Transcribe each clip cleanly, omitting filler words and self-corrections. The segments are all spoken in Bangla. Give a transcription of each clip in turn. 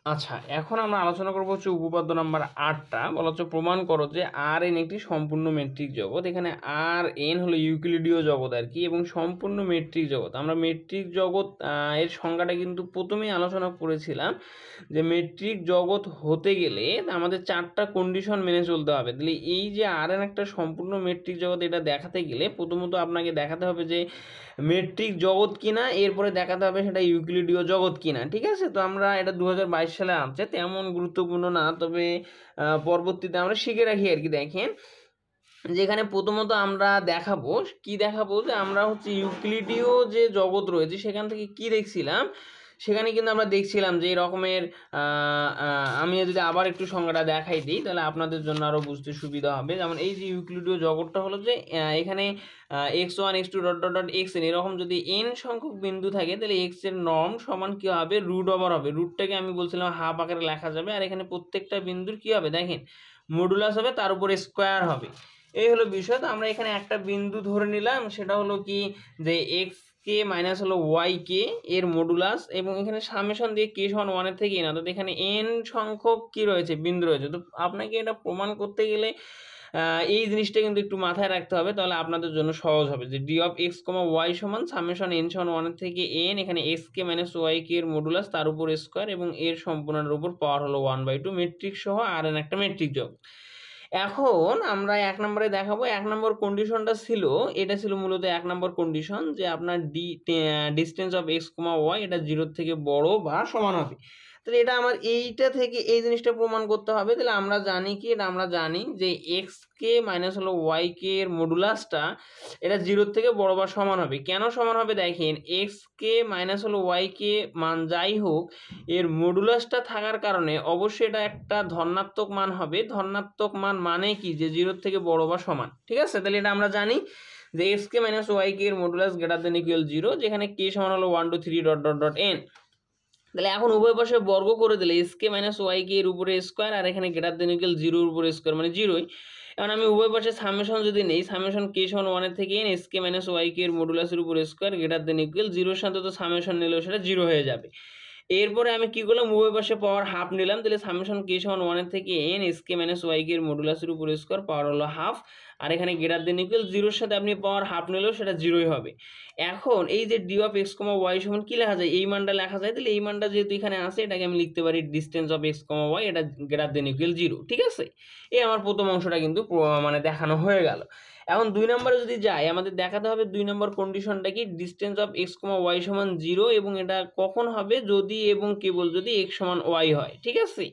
আচ্ছা, এখন আমরা আলোচনা করব হচ্ছে উপপাদ্য নাম্বার 8টা। বলা হচ্ছে প্রমাণ করো যে Rn একটি সম্পূর্ণ মেট্রিক জগৎ। এখানে Rn হলো ইউক্লিডীয় জগৎ আর কি, এবং সম্পূর্ণ মেট্রিক জগৎ। আমরা মেট্রিক জগৎ এর সংজ্ঞাটা কিন্তু প্রথমেই আলোচনা করেছিলাম যে মেট্রিক জগৎ হতে গেলে আমাদের 4টা কন্ডিশন মেনে চলতে হবে। তাহলে এই যে Rn একটা সম্পূর্ণ মেট্রিক জগৎ, এটা দেখাতে গেলে প্রথমত আপনাকে দেখাতে হবে যে মেট্রিক জগৎ কিনা, এরপরে দেখাতে হবে সেটা ইউক্লিডীয় জগৎ কিনা। ঠিক আছে, তো আমরা এটা 2022 সালে আসছে, তেমন গুরুত্বপূর্ণ না, তবে পরবর্তীতে আমরা শিখে রাখি আর কি। দেখেন, যেখানে প্রথমত আমরা দেখাবো যে আমরা হচ্ছে ইউক্লিডীয় যে জগৎ রয়েছে সেখান থেকে কি দেখছিলাম। সেখানে কিন্তু আমরা দেখছিলাম যে এই রকমের আমি যদি আবার একটু সংজ্ঞাটা দেখাই দিই তাহলে আপনাদের জন্য আরও বুঝতে সুবিধা হবে। যেমন এই যে ইউক্লিডীয় জগৎটা হলো যে এখানে x1 x2 dot dot dot xn এরকম যদি n সংখ্যক বিন্দু থাকে তাহলে x এর নর্ম সমান কী হবে, রুট ওভার হবে। রুটটাকে আমি বলছিলাম হাফ আকারে লেখা যাবে, আর এখানে প্রত্যেকটা বিন্দুর কী হবে দেখেন মডুলাস হবে, তার উপরে স্কোয়ার হবে। এই হলো বিষয়। তো আমরা এখানে একটা বিন্দু ধরে নিলাম, সেটা হলো কি যে এক্স কে মাইনাস হলো ওয়াই কে এর মডুলাস, এবং এখানে সামেশন দিয়ে কে সমান 1 থেকে n, অর্থাৎ এখানে n সংখ্যক কি রয়েছে বিন্দু রয়েছে। তো আপনাকে এটা প্রমাণ করতে গেলে এই জিনিসটা কিন্তু একটু মাথায় রাখতে হবে, তাহলে আপনাদের জন্য সহজ হবে যে d of x comma Y সমান সামেশন n সমান 1 থেকে n, এখানে এক্স কে মাইনাস ওয়াই কে এর মডুলাস তার উপর স্কোয়ার এবং এর সম্পূর্ণের উপর পাওয়ার হলো 1/2 মেট্রিক সহ Rn একটা মেট্রিক জগৎ। এখন আমরা 1 নম্বরে দেখাবো। 1 নম্বর কন্ডিশনটা ছিল, এটা ছিল মূলত 1 নম্বর কন্ডিশন যে আপনার distance of x comma y এটা 0 থেকে বড় বা সমান হবে। তাহলে এটা আমার এইটা থেকে এই জিনিসটা প্রমাণ করতে হবে। তাহলে আমরা জানি কি, এটা আমরা জানি যে এক্স কে মাইনাস হলো ওয়াই কে এর মডুলাসটা এটা 0 থেকে বড় বা সমান হবে। কেন সমান হবে দেখেন, এক্স কে মাইনাস হলো ওয়াই কে মান যাই হোক এর মডুলাসটা থাকার কারণে অবশ্যই এটা একটা ধনাত্মক মান হবে। ধনাত্মক মান মানে কি, যে 0 থেকে বড় বা সমান। ঠিক আছে, তাহলে এটা আমরা জানি যে এক্স কে মাইনাস ওয়াই কে এর মডুলাস গ্রেটার দেন ইকুয়াল 0, যেখানে কে সমান হলো 1 2 3 ডট ডট ডট n। তাহলে এখন উভয় পাশে বর্গ করে দিলে এস কে মাইনাস ওয়াই কে এর উপরে স্কোয়ার, আর এখানে গ্রেটার দেন ইকুয়াল 0 এর উপরে স্কোয়ার মানে 0ই। এখন আমি উভয় পাশে সামেশন যদি নেই, সামেশন কে সমান 1 থেকে n S K minus Y কে এর মডুলাসের উপরে স্কোয়ার গ্রেটার দেন ইকুয়াল 0 এর সাথে তো সামেশন নিলেও সেটা 0 হয়ে যাবে। এরপরে আমি কি করলাম, উভয় পাশে পাওয়ার হাফ নিলাম, তাহলে সামেশন কে সমান 1 থেকে n S K minus Y কে এর মডুলাসের উপর স্কোয়ার পাওয়ার হলো হাফ, আর এখানে গ্রেটার দেন ইকুয়াল 0 এর সাথে আপনি পাওয়ার হাফ নিলেও সেটা 0ই হবে। এখন এই যে d of x comma Y সমান কি লেখা যায়, এই মানটা লেখা যায়। তাহলে এই মানটা যেহেতু এখানে আছে এটাকে আমি লিখতে পারি distance of x comma y এটা গ্রেটার দেন ইকুয়াল 0। ঠিক আছে, এই আমার প্রথম অংশটা কিন্তু মানে দেখানো হয়ে গেল। এখন 2 নম্বরে যদি যাই, আমাদের দেখাতে হবে 2 নম্বর কন্ডিশনটা কি, distance of x comma Y সমান 0, এবং এটা কখন হবে, যদি এবং কেবল যদি এক্স সমান ওয়াই হয়। ঠিক আছে,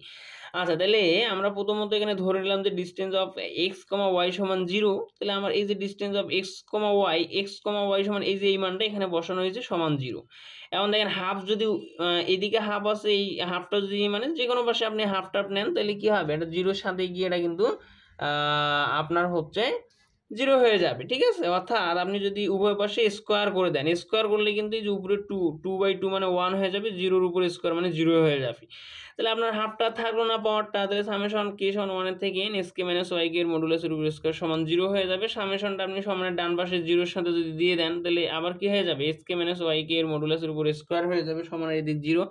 আচ্ছা তাহলে আমরা প্রথমত এখানে ধরে নিলাম যে distance of x comma Y সমান 0। তাহলে আমার এই যে distance of x comma Y সমান এই যে এই মানটা এখানে বসানো হয়েছে সমান 0। এখন দেখেন হাফ যদি এদিকে হাফ আছে, এই হাফটা যদি মানে যে কোনো পাশে আপনি হাফ টাফ নেন তাহলে কি হবে, এটা 0-র সাথে গিয়ে এটা কিন্তু আপনার হচ্ছে 0 হয়ে যাবে। ঠিক আছে, অর্থাৎ আপনি যদি উভয় পাশে স্কোয়ার করে দেন, স্কোয়ার করলে কিন্তু এই যে উপরে 2/2 মানে 1 হয়ে যাবে, 0-র উপরে স্কোয়ার মানে 0 হয়ে যাবে। তাহলে আপনার হাফটা থাকলো না পাওয়ারটা, তাহলে সামেশন কে সমান 1 থেকে n S K minus Y কে এর মডুলাসের উপর স্কোয়ার সমান 0 হয়ে যাবে। সামেশনটা আপনি সমানের ডান পাশে 0-র সাথে যদি দিয়ে দেন তাহলে আবার কি হয়ে যাবে, এস কে মাইনাস ওয়াই কে এর মডুলাসের উপর স্কোয়ার হয়ে যাবে সমানের এদিক 0।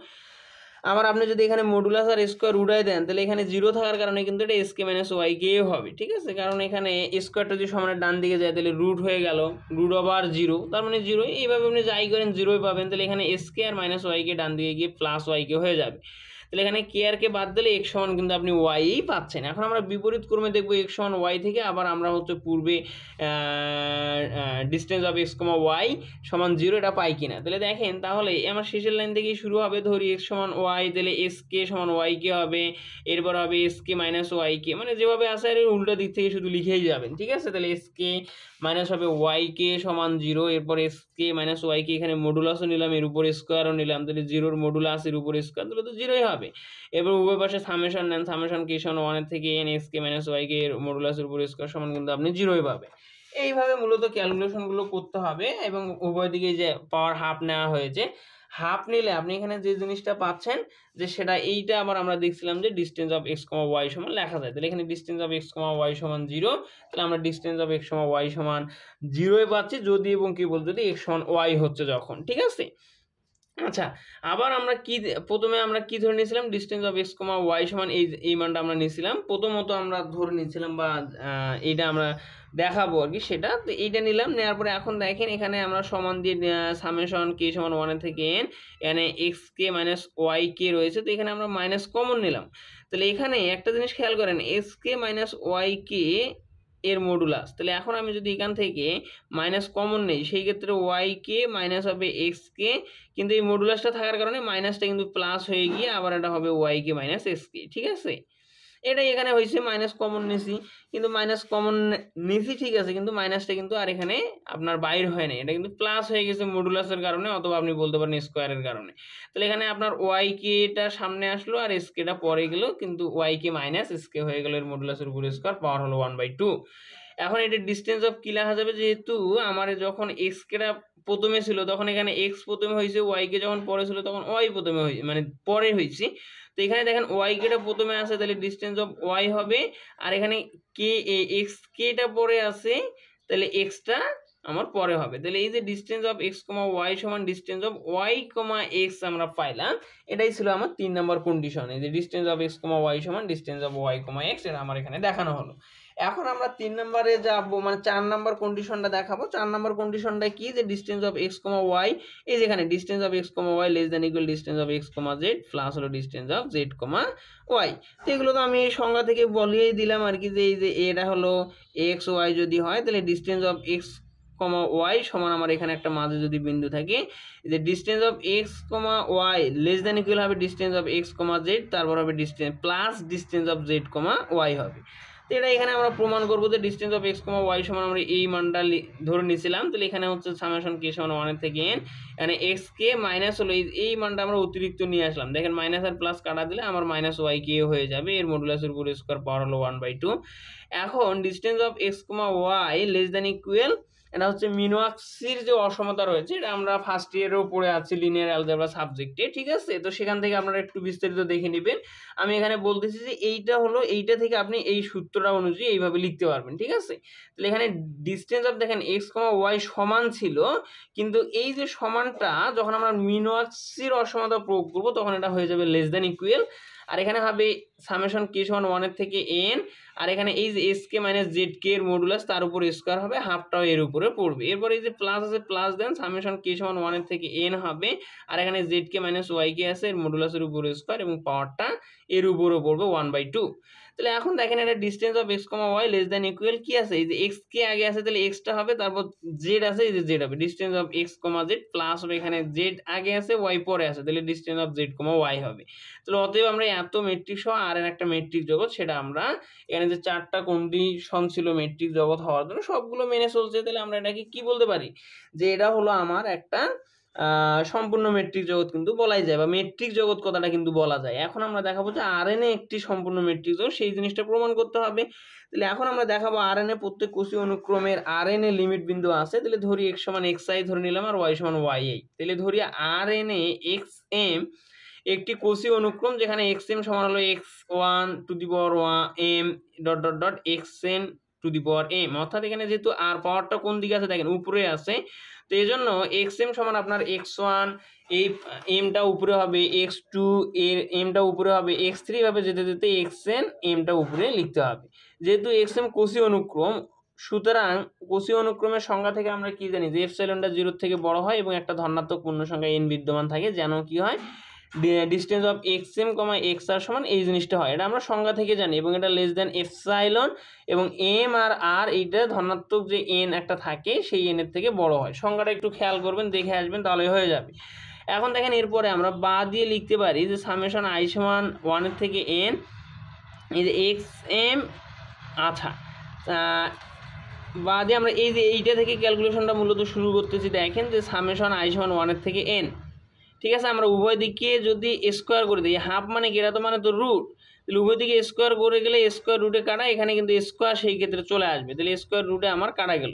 আবার আপনি যদি এখানে মডুলাস আর স্কোয়ার উড়াই দেন তাহলে এখানে 0 থাকার কারণে কিন্তু এটা এস কে মাইনাস ওয়াই কে হবে। ঠিক আছে, কারণ এখানে স্কোয়ারটা যদি সমানের ডান দিকে যায় তাহলে রুট হয়ে গেল, রুট ওভার 0, তার মানে 0। এইভাবে আপনি যাই করেন 0ই পাবেন। তাহলে এখানে এস কে আর মাইনাস ওয়াই কে ডান দিকে গিয়ে প্লাস ওয়াই কে হয়ে যাবে। তাহলে এখানে কে আর কে বাদ দিলে এক্স সমান কিন্তু আপনি ওয়াইই পাচ্ছেন। এখন আমরা বিপরীত ক্রমে দেখবো এক্স সমান ওয়াই থেকে, আবার আমরা হচ্ছে পূর্বে distance of x comma Y সমান 0 এটা পাই কিনা। তাহলে দেখেন, তাহলে আমার শেষের লাইন থেকেই শুরু হবে। ধরি এক্স সমান ওয়াই, তাহলে এস কে সমান ওয়াই কে হবে, এরপর হবে এস কে মাইনাস ওয়াই কে, মানে যেভাবে আসে আর উল্টো দিক থেকে শুধু লিখেই যাবেন। ঠিক আছে, তাহলে এস কে মাইনাস হবে ওয়াই কে সমান 0, এরপর এস কে মাইনাস ওয়াই কে এখানে মডুলাসও নিলাম, এর উপর স্কোয়ারও নিলাম, তাহলে 0-র মডুলাস এর উপর স্কোয়ার, তাহলে তো 0ই হবে। এবার উভয় পাশে সামেশন নেন, সামেশন কে সমান 1 থেকে n S K minus Y কে এর মডুলাসের উপর স্কোয়ার সমান কিন্তু আপনি 0ই পাবে। এইভাবে মূলত ক্যালকুলেশনগুলো করতে হবে, এবং উভয় দিকে যে পাওয়ার হাফ নেওয়া হয়েছে, হাফ নিলে আপনি এখানে যে জিনিসটা পাচ্ছেন যে সেটা এইটা আবার আমরা দেখছিলাম যে distance of x comma Y সমান লেখা যায়। তাহলে এখানে distance of x comma Y সমান 0, তাহলে আমরা distance of x comma Y সমান 0ই পাচ্ছি যদি এবং কেবল যদি এক্স সমান ওয়াই হচ্ছে যখন। ঠিক আছে, আচ্ছা, আবার আমরা কি প্রথমে আমরা কি ধরে নিয়েছিলাম, distance of x comma Y সমান এই মানটা আমরা নিয়েছিলাম প্রথমত, আমরা ধরে নিয়েছিলাম বা এইটা আমরা দেখাবো আর কি সেটা। তো এইটা নিলাম, নেওয়ার পরে এখন দেখেন এখানে আমরা সমান দিয়ে সামেশন কে সমান 1 থেকে n, এখানে এক্স কে মাইনাস ওয়াই কে রয়েছে, তো এখানে আমরা মাইনাস কমন নিলাম। তাহলে এখানে একটা জিনিস খেয়াল করেন, এক্স কে মাইনাস ওয়াই কে এর মডুলাস, তাহলে এখন আমি যদি এখান থেকে মাইনাস কমন নেই সেই ক্ষেত্রে ওয়াই কে মাইনাস হবে এক্স কে, কিন্তু এই মডুলাসটা থাকার কারণে মাইনাসটা কিন্তু প্লাস হয়ে গিয়ে আবার এটা হবে ওয়াই কে মাইনাস এক্স কে। ঠিক আছে, এটাই এখানে হয়েছে, মাইনাস কমন নিছি, কিন্তু মাইনাস কমন নিছি ঠিক আছে, কিন্তু মাইনাসটা কিন্তু আর এখানে আপনার বাইর হয় না, এটা কিন্তু প্লাস হয়ে গেছে মডুলাসের কারণে, অথবা আপনি বলতে পারেন স্কোয়ারের কারণে। তাহলে এখানে আপনার ওয়াই কেটা সামনে আসলো আর এস কেটা পরে গেল, কিন্তু ওয়াই কে মাইনাস এস কে হয়ে গেল, এর মডুলাসের উপর স্কোয়ার, পাওয়ার হলো 1/2। এখন এটা ডিস্টেন্স অফ কি লেখা যাবে, যেহেতু আমার যখন এক্স কেটা প্রথমে ছিল তখন এখানে এক্স প্রথমে হয়েছে, ওয়াই কে যখন পরে ছিল তখন ওয়াই প্রথমে হয়েছে, মানে পরে হয়েছে। তো এখানে দেখেন ওয়াই কেটা প্রথমে আছে, তাহলে ডিস্টেন্স অফ ওয়াই হবে, আর এখানে কে এক্স কেটা পরে আছে, তাহলে এক্সটা আমার পরে হবে। তাহলে এই যে distance of x comma Y সমান distance of Y comma X আমরা পাইলাম, এটাই ছিল আমার 3 নম্বর কন্ডিশন। এই যে distance of x comma Y সমান distance of Y comma X, এটা আমার এখানে দেখানো হলো। এখন আমরা 3 নম্বরে যাবো, মানে 4 নম্বর কন্ডিশনটা দেখাবো। 4 নম্বর কন্ডিশনটা কি, যে distance of x comma Y, এই যেখানে distance of x comma Y less than equal distance of x comma Z plus হলো distance of Z comma Y. তো এগুলো তো আমি এই সংজ্ঞা থেকে বলিয়েই দিলাম আর কি, যে এই যে এটা হলো এক্স ওয়াই যদি হয়, তাহলে distance of x comma Y সমান আমার এখানে একটা মাঝে যদি বিন্দু থাকে, যে distance of x comma Y less than equal হবে distance of x comma Z, তারপর হবে distance plus distance of Z comma Y হবে। তো এটা এখানে আমরা প্রমাণ করবো যে distance of x comma Y সমান আমরা এই মানটা ধরে নিয়েছিলাম। তাহলে এখানে হচ্ছে সামেশন কে সমান 1 থেকে n, এখানে এক্স কে মাইনাস হলো এই মানটা আমরা অতিরিক্ত নিয়ে আসলাম, দেখেন মাইনাস আর প্লাস কাটা দিলে আমার মাইনাস ওয়াই কে হয়ে যাবে, এর মডুলাসের উপর স্কোয়ার, পাওয়ার হলো 1/2। এখন distance of x comma Y less than equal, এটা হচ্ছে মিনওয়াক্সির যে অসমতা রয়েছে, এটা আমরা ফার্স্ট ইয়ারেও পড়ে আছি লিনিয়ার অ্যালজেব্রা সাবজেক্টে, ঠিক আছে। তো সেখান থেকে আপনারা একটু বিস্তারিত দেখে নেবেন। আমি এখানে বলতেছি যে এইটা হলো, এইটা থেকে আপনি এই সূত্রটা অনুযায়ী এইভাবে লিখতে পারবেন, ঠিক আছে। তাহলে এখানে ডিস্টেন্স অফ দেখেন এক্স কমা ওয়াই সমান ছিল, কিন্তু এই যে সমানটা যখন আমরা মিনওয়াক্সির অসমতা প্রয়োগ করবো তখন এটা হয়ে যাবে লেস দ্যান ইকুয়াল, আর এখানে হবে সামেশন কে সমান 1 থেকে n, আর এখানে এই যে এস কে মাইনাস জেড কে এর মডুলাস তার উপর স্কোয়ার হবে, হাফটাও এর উপরে পড়বে। এরপর এই যে প্লাস আছে প্লাস দেন, সামেশন কে সমান 1 থেকে n হবে, আর এখানে জেড কে মাইনাস ওয়াই কে আছে, এর মডুলাসের উপর স্কোয়ার এবং পাওয়ারটা এর উপরে পড়বে 1/2। তাহলে এখন দেখেন এটা distance of x comma Y less than equal কি আছে, এই যে এক্স কে আগে আছে তাহলে এক্সটা হবে, তারপর জেড আছে, এই যে জেড হবে, distance of x comma Z plus হবে, এখানে জেড আগে আছে ওয়াই পরে আছে, তাহলে distance of Z comma Y হবে। তাহলে অতএব আমরা এত মেট্রিক সহ আর একটা মেট্রিক জগৎ, সেটা আমরা এখানে যে 4টা কন্ডিশন ছিল মেট্রিক জগৎ হওয়ার জন্য সবগুলো মেনে চলছে, তাহলে আমরা এটাকে কি বলতে পারি, যে এটা হলো আমার একটা সম্পূর্ণ মেট্রিক জগৎ কিন্তু বলাই যায়, বা মেট্রিক জগৎ কথাটা কিন্তু বলা যায়। এখন আমরা দেখাবো যে আরএনএ একটি সম্পূর্ণ মেট্রিক জগৎ, সেই জিনিসটা প্রমাণ করতে হবে। তাহলে এখন আমরা দেখাবো আরএনএ প্রত্যেক কোষীয় অনুক্রমের আরএনএ লিমিট বিন্দু আছে। তাহলে ধরি x সমান xi ধরে নিলাম আর y সমান yi, তাহলে ধরি আরএনএ xm একটি কোষীয় অনুক্রম, যেখানে xm সমান হলো x1 to the power m dot dot dot xn to the power m, অর্থাৎ এখানে যেহেতু আর পাওয়ারটা কোন দিকে আছে দেখেন উপরে আছে, তো এই জন্য xm সমান আপনার x1, এই এমটা উপরে হবে x2, এর এমটা উপরে হবে x3, ভাবে যেতে যেতে xn এমটা উপরে লিখতে হবে। যেহেতু xm কোষীয় অনুক্রম, সুতরাং কোষীয় অনুক্রমের সংজ্ঞা থেকে আমরা কি জানি, যে এপসাইলনটা 0 থেকে বড় হয় এবং একটা ধনাত্মক পূর্ণ সংখ্যা n বিদ্যমান থাকে, যেন কি হয় distance of xm comma xr সমান এই জিনিসটা হয়, এটা আমরা সংজ্ঞা থেকে জানি, এবং এটা লেস দ্যান এপসাইলন, এবং m আর r এইটা ধনাত্মক যে n একটা থাকে সেই n এর থেকে বড় হয়। সংজ্ঞাটা একটু খেয়াল করবেন, দেখে আসবেন, তাহলে হয়ে যাবে। এখন দেখেন এরপরে আমরা বা দিয়ে লিখতে পারি যে সামেশন i সমান 1 থেকে n, এই যে xm, আচ্ছা বা দিয়ে আমরা এই যে এইটা থেকে ক্যালকুলেশনটা মূলত শুরু করতেছি। দেখেন যে সামেশন i সমান 1 থেকে n, ঠিক আছে। আমরা উভয় দিকে যদি স্কোয়ার করে দিই, হাফ মানে কি, এটা তো মানে তো রুট, তাহলে উভয় দিকে স্কোয়ার করে গেলে স্কোয়ার রুটে কাটা, এখানে কিন্তু স্কোয়ার সেই ক্ষেত্রে চলে আসবে, তাহলে স্কোয়ার রুটে আমার কাটা গেল।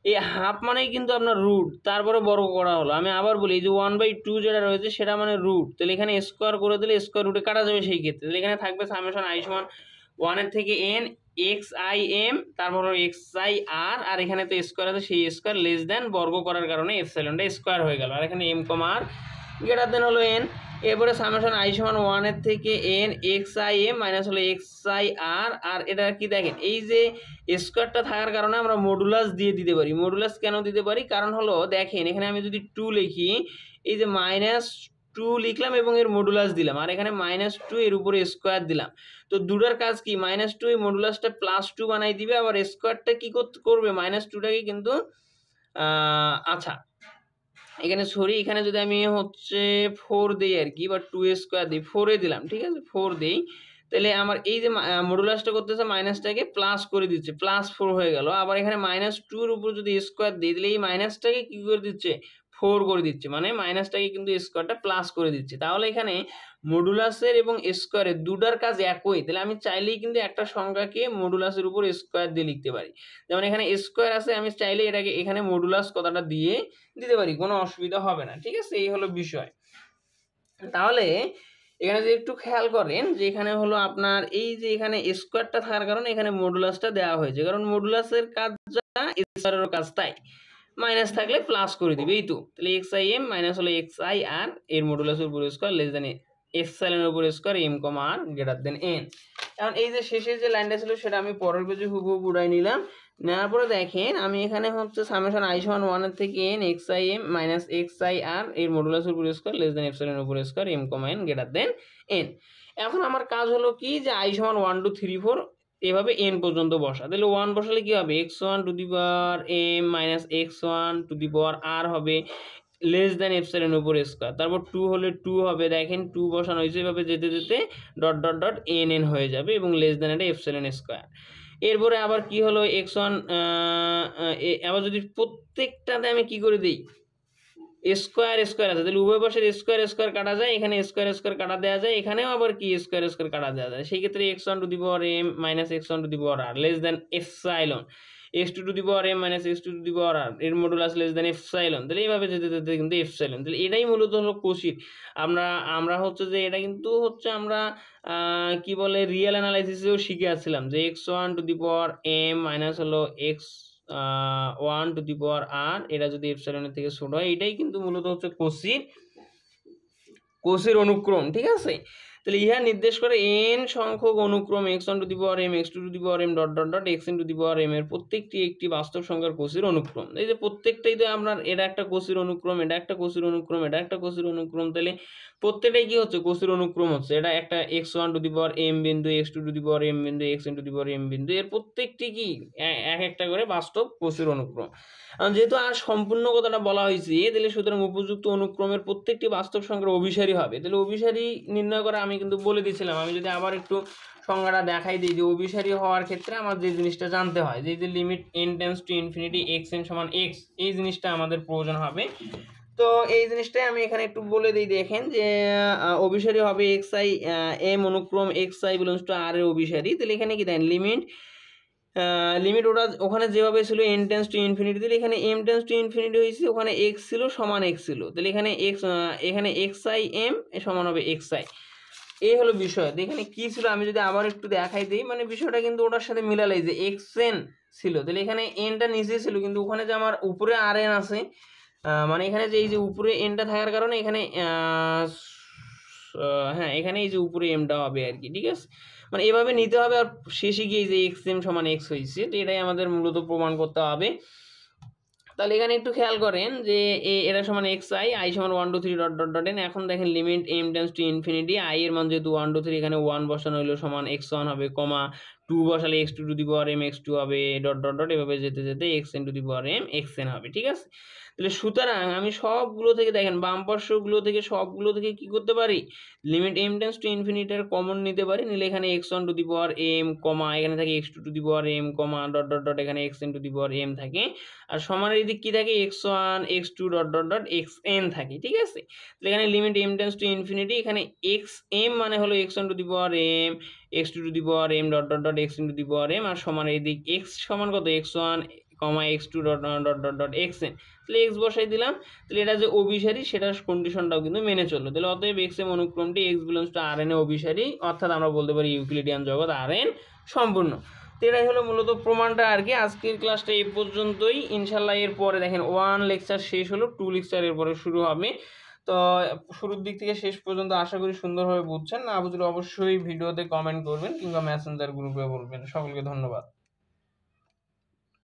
এই হাফ মানেই কিন্তু আপনার রুট, তারপরে বর্গ করা হলো। আমি আবার বলি, এই যে 1/2 যেটা রয়েছে সেটা মানে রুট, তাহলে এখানে স্কোয়ার করে দিলে স্কোয়ার রুটে কাটা যাবে সেই ক্ষেত্রে, তাহলে এখানে থাকবে সামেশন i সমান 1 থেকে n xim, তারপর xir, আর এখানে তো স্কোয়ার আছে সেই স্কোয়ার লেস দ্যান বর্গ করার কারণে এপসাইলনটা স্কোয়ার হয়ে গেল, আর এখানে m কমা r গ্রেটার দেন হলো এন। এরপরে সামেশন আই সমান 1 থেকে N X I M minus হলো এক্স আই আর। আর এটা কি দেখেন, এই যে স্কোয়ারটা থাকার কারণে আমরা মডুলাস দিয়ে দিতে পারি। মডুলাস কেন দিতে পারি, কারণ হলো দেখেন এখানে আমি যদি 2 লিখি, এই যে -2 লিখলাম এবং এর মডুলাস দিলাম, আর এখানে -2 এর উপরে স্কোয়ার দিলাম। তো দুটার কাজ কি, -2 এই মডুলাসটা +2 বানাই দিবে, আবার স্কোয়ারটা কি করবে, -2টাকে কিন্তু আচ্ছা এখানে সরি, এখানে যদি আমি হচ্ছে 4 দিই আর কি, বা 2 স্কোয়ার দিই, 4 দিলাম, ঠিক আছে 4 দিই, তাহলে আমার এই যে মডুলাসটা করতেছে মাইনাসটাকে প্লাস করে দিচ্ছে, +4 হয়ে গেল। আবার এখানে -2 এর উপর যদি স্কোয়ার দিই, তাহলে এই মাইনাসটাকে কি করে দিচ্ছে, 4 করে দিচ্ছে, মানে মাইনাসটাকে কিন্তু স্কোয়ারটা প্লাস করে দিচ্ছে। তাহলে এখানে মডুলাসের এবং স্কোয়ারের দুটার কাজ একই, তাহলে আমি চাইলেই কিন্তু একটা সংখ্যাকে মডুলাসের উপর স্কোয়ার দিয়ে লিখতে পারি। যেমন এখানে স্কোয়ার আছে, আমি চাইলে এটাকে এখানে মডুলাস কথাটা দিয়ে দিতে পারি, কোনো অসুবিধা হবে না, ঠিক আছে, এই হলো বিষয়। তাহলে এখানে যদি একটু খেয়াল করেন যে এখানে হলো আপনার এই যে এখানে স্কোয়ারটা থাকার কারণে এখানে মডুলাসটা দেওয়া হয়েছে, কারণ মডুলাসের কাজ যা স্কোয়ারেরও কাজ তাই, মাইনাস থাকলে প্লাস করে দিবে, এই তো। তাহলে এক্স আই এম মাইনাস হলো এক্স আই আর, এর মডুলাসের উপর স্কোয়ার লেস দেন এপসাইলনের উপর স্কোয়ার এম কমা আর গ্রেটার দেন এন। এখন এই যে শেষের যে লাইনটা ছিল সেটা আমি পরের পেজে হুবহু উড়াই নিলাম। নেওয়ার পরে দেখেন আমি এখানে হচ্ছে সামেশন আই সমান 1 থেকে N X I M minus X I R এর মডুলাসের উপর স্কোয়ার লেস দেন এপসাইলনের উপর square M comma N greater than N. এখন আমার কাজ হলো কি, যে আই সমান 1 2 3 4 এভাবে এন পর্যন্ত বসা। তাহলে 1 বসালে কি হবে, x1 to the power M minus x1 to the power R হবে লেস দেন এপসাইলনের উপর স্কোয়ার। তারপর 2 হলে 2 হবে, দেখেন 2 বসানো হয়েছে, এভাবে যেতে যেতে dot dot dot N N হয়ে যাবে এবং লেস দেন এটা এপসাইলন স্কোয়ার। এরপরে আবার কি হলো x1, আবার যদি প্রত্যেকটাতে আমি কি করে দিই, স্কোয়ার স্কোয়ার আছে, তাহলে উভয় পাশের স্কোয়ার স্কোয়ার কাটা যায়, এখানে স্কোয়ার স্কোয়ার কাটা দেওয়া যায়, এখানেও আবার কি স্কোয়ার স্কোয়ার কাটা দেওয়া যায়। সেই ক্ষেত্রে x1 to the power M minus x1 to the power R less than epsilon, x2 to the power M minus x2 to the power R এর মডুলাস লেস দেন এপসাইলন। তাহলে এইভাবে যেতে যেতে কিন্তু এপসাইলন। তাহলে এটাই মূলত হলো কোসির। আমরা হচ্ছে যে এটা কিন্তু হচ্ছে আমরা কি বলে রিয়েল অ্যানালাইসিসেও শিখে আসছিলাম যে x1 to the power M minus হলো x1 টু দি পাওয়ার আর, এটা যদি এপসাইলনের থেকে ছোট হয়, এটাই কিন্তু মূলত হচ্ছে কোসির অনুক্রম, ঠিক আছে। তাহলে ইহা নির্দেশ করে এন সংখ্যক অনুক্রম x1 to the power m x2 to the power m dot dot dot xn to the power m এর প্রত্যেকটি একটি বাস্তব সংখ্যার কোসির অনুক্রম। এই যে প্রত্যেকটাই তো আপনার এটা একটা কোসির অনুক্রম, এটা একটা কোসির অনুক্রম, এটা একটা কোসির অনুক্রম, তাহলে প্রত্যেকটাই কি হচ্ছে, কোসির অনুক্রম হচ্ছে। এটা একটা x1 to the power m বিন্দু, x2 to the power m বিন্দু, xn to the power m বিন্দু, এর প্রত্যেকটি কি এক একটা করে বাস্তব কোসির অনুক্রম। যেহেতু আর সম্পূর্ণ কথাটা বলা হয়েছে, তাহলে সুতরাং উপযুক্ত অনুক্রমের প্রত্যেকটি বাস্তব সংখ্যার অভিসারী হবে। তাহলে অভিসারী নির্ণয় করা আমি কিন্তু বলে দিয়েছিলাম, আমি যদি আবার একটু সংজ্ঞাটা দেখাই দিই, যে অভিসারী হওয়ার ক্ষেত্রে আমার যে জিনিসটা জানতে হয়, যে limit n tends to infinity xn সমান x, এই জিনিসটা আমাদের প্রয়োজন হবে। তো এই জিনিসটাই আমি এখানে একটু বলে দিই, দেখেন যে অভিসারী হবে xi m অনুক্রম xi belongs to r এর অভিসারী। তাহলে এখানে কি দেন লিমিট ওটা ওখানে যেভাবে ছিল n টেন্ডস টু ইনফিনিটি, তাহলে এখানে m টেন্ডস টু ইনফিনিটি হয়েছে, ওখানে x ছিল সমান x ছিল, তাহলে এখানে xi m সমান হবে xi। এই হলো বিষয়। এখানে কি ছিল আমি যদি আবার একটু দেখাই দিই, মানে বিষয়টা কিন্তু ওটার সাথে মিলালাই, যে xn ছিল, তাহলে এখানে nটা নিচে ছিল, কিন্তু ওখানে যে আমার উপরে rn আছে, মানে এখানে যে এই যে উপরে nটা থাকার কারণে এখানে হ্যাঁ এখানে এই যে উপরে mটা হবে আর কি, ঠিক আছে, মানে এভাবে নিতে হবে। আর শেষে গিয়ে যে xm সমান x হয়েছে, তো এটাই আমাদের মূলত প্রমাণ করতে হবে। তাহলে এখানে একটু খেয়াল করেন যে এটা সমান xi, i সমান 1 2 3 ডট ডট ডট n। এখন দেখেন limit m tends to infinity, i এর মান যেহেতু 1 2 3, এখানে 1 বসানো হলো সমান x1 হবে, কমা 2 বসালে x2 to the power m x2 হবে, ডট ডট ডট এভাবে যেতে যেতে xn to the power m xn হবে, ঠিক আছে। তাহলে সুতরাং আমি সবগুলো থেকে দেখেন বাম পার্শ্বগুলো থেকে সবগুলো থেকে কি করতে পারি, লিমিট m টেন্ডস টু ইনফিনিটির কমন নিতে পারি, নিলে এখানে x1 to the power m, কমা এখানে থাকে x2 to the power m, comma dot dot dot এখানে xn to the power m থাকে, আর সমানের এদিক কি থাকে x1 x2 dot dot dot xn থাকে, ঠিক আছে। তাহলে এখানে limit m tends to infinity, এখানে xm মানে হলো x1 to the power m x2 to the power m dot dot dot xn to the power m, আর সমান এদিক x সমান কত x1 কমা x2 dot dot dot dot xn। তাহলে x বসাই দিলাম, তাহলে এটা যে অভিসারী সেটার কন্ডিশনটাও কিন্তু মেনে চললো। তাহলে অতএব xm অনুক্রমটি x belongs to rn এ অভিসারী, অর্থাৎ আমরা বলতে পারি ইউক্লিডিয়ান জগৎ rn সম্পূর্ণ। তো এটাই হলো মূলত প্রমাণটা আর কি। আজকের ক্লাসটা এই পর্যন্তই, ইনশাল্লাহ এরপরে দেখেন 1 লেকচার শেষ হলো, 2 লেকচার এরপরে শুরু হবে। তো শুরুর দিক থেকে শেষ পর্যন্ত আশা করি সুন্দরভাবে বুঝছেন। না বুঝলে অবশ্যই ভিডিওতে কমেন্ট করবেন কিংবা মেসেঞ্জার গ্রুপে বলবেন। সকলকে ধন্যবাদ।